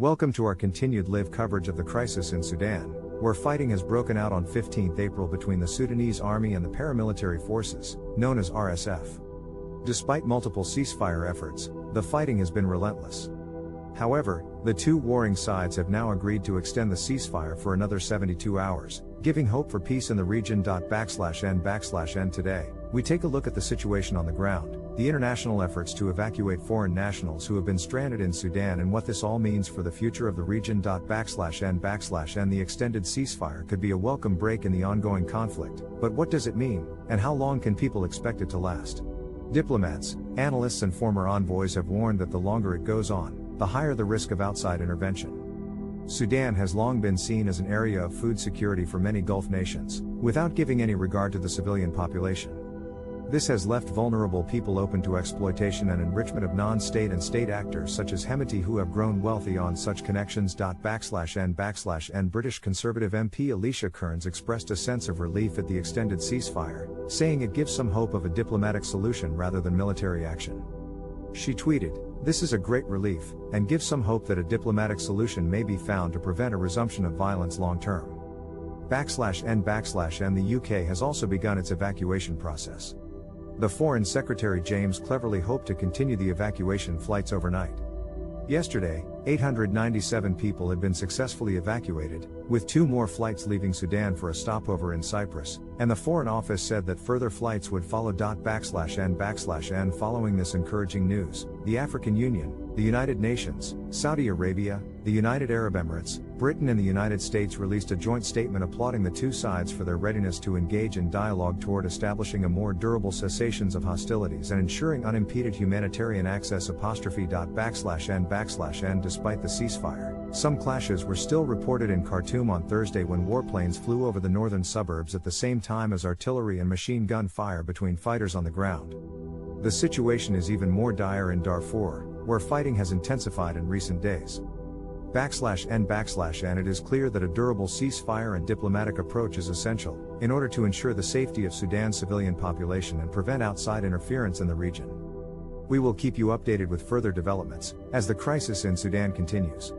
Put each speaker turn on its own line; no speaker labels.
Welcome to our continued live coverage of the crisis in Sudan, where fighting has broken out on 15 April between the Sudanese army and the paramilitary forces, known as RSF. Despite multiple ceasefire efforts, the fighting has been relentless. However, the two warring sides have now agreed to extend the ceasefire for another 72 hours, giving hope for peace in the region. /n/n today, we take a look at the situation on the ground, the international efforts to evacuate foreign nationals who have been stranded in Sudan and what this all means for the future of the region. /n/n The extended ceasefire could be a welcome break in the ongoing conflict, but what does it mean, and how long can people expect it to last? Diplomats, analysts and former envoys have warned that the longer it goes on, the higher the risk of outside intervention. Sudan has long been seen as an area of food security for many Gulf nations, without giving any regard to the civilian population. This has left vulnerable people open to exploitation and enrichment of non-state and state actors such as Hemeti, who have grown wealthy on such connections. /n/n British Conservative MP Alicia Kearns expressed a sense of relief at the extended ceasefire, saying it gives some hope of a diplomatic solution rather than military action. She tweeted, "This is a great relief, and gives some hope that a diplomatic solution may be found to prevent a resumption of violence long term." /n/n The UK has also begun its evacuation process. The Foreign Secretary James Cleverly hoped to continue the evacuation flights overnight. Yesterday, 897 people had been successfully evacuated, with 2 more flights leaving Sudan for a stopover in Cyprus, and the Foreign Office said that further flights would follow. /n/n Following this encouraging news, the African Union, the United Nations, Saudi Arabia, the United Arab Emirates, Britain and the United States released a joint statement applauding the two sides for their readiness to engage in dialogue toward establishing a more durable cessations of hostilities and ensuring unimpeded humanitarian access. /n/n Despite the ceasefire, some clashes were still reported in Khartoum on Thursday when warplanes flew over the northern suburbs at the same time as artillery and machine gun fire between fighters on the ground. The situation is even more dire in Darfur, where fighting has intensified in recent days. /n/n It is clear that a durable ceasefire and diplomatic approach is essential, in order to ensure the safety of Sudan's civilian population and prevent outside interference in the region. We will keep you updated with further developments, as the crisis in Sudan continues.